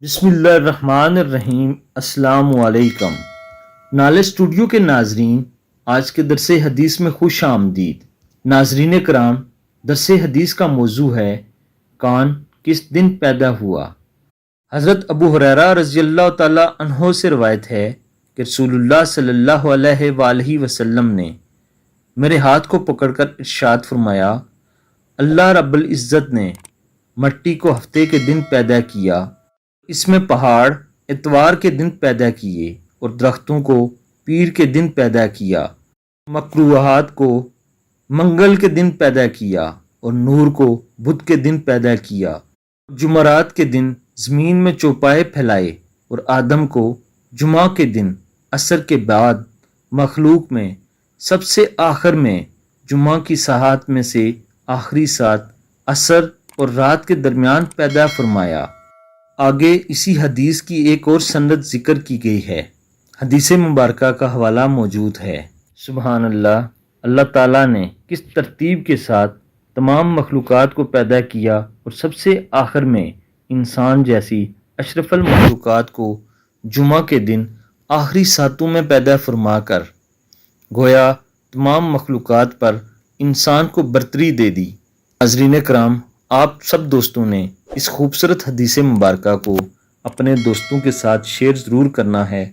بسم اللہ الرحمن الرحیم۔ السلام علیکم نالے اسٹوڈیو کے ناظرین، آج کے درس حدیث میں خوش آمدید۔ ناظرین کرام، درس حدیث کا موضوع ہے کون کس دن پیدا ہوا۔ حضرت ابو ہریرہ رضی اللہ تعالی عنہ سے روایت ہے کہ رسول اللہ صلی اللہ علیہ وآلہ وسلم نے میرے ہاتھ کو پکڑ کر ارشاد فرمایا، اللہ رب العزت نے مٹی کو ہفتے کے دن پیدا کیا، اس میں پہاڑ اتوار کے دن پیدا کیے اور درختوں کو پیر کے دن پیدا کیا، مکروہات کو منگل کے دن پیدا کیا اور نور کو بدھ کے دن پیدا کیا، جمعرات کے دن زمین میں چوپائے پھیلائے اور آدم کو جمعہ کے دن عصر کے بعد مخلوق میں سب سے آخر میں جمعہ کی ساعات میں سے آخری ساعت عصر اور رات کے درمیان پیدا فرمایا۔ آگے اسی حدیث کی ایک اور سند ذکر کی گئی ہے۔ حدیث مبارکہ کا حوالہ موجود ہے۔ سبحان اللہ، اللہ تعالیٰ نے کس ترتیب کے ساتھ تمام مخلوقات کو پیدا کیا اور سب سے آخر میں انسان جیسی اشرف المخلوقات کو جمعہ کے دن آخری ساتوں میں پیدا فرما کر گویا تمام مخلوقات پر انسان کو برتری دے دی۔ ناظرین کرام، آپ سب دوستوں نے اس خوبصورت حدیث مبارکہ کو اپنے دوستوں کے ساتھ شیئر ضرور کرنا ہے۔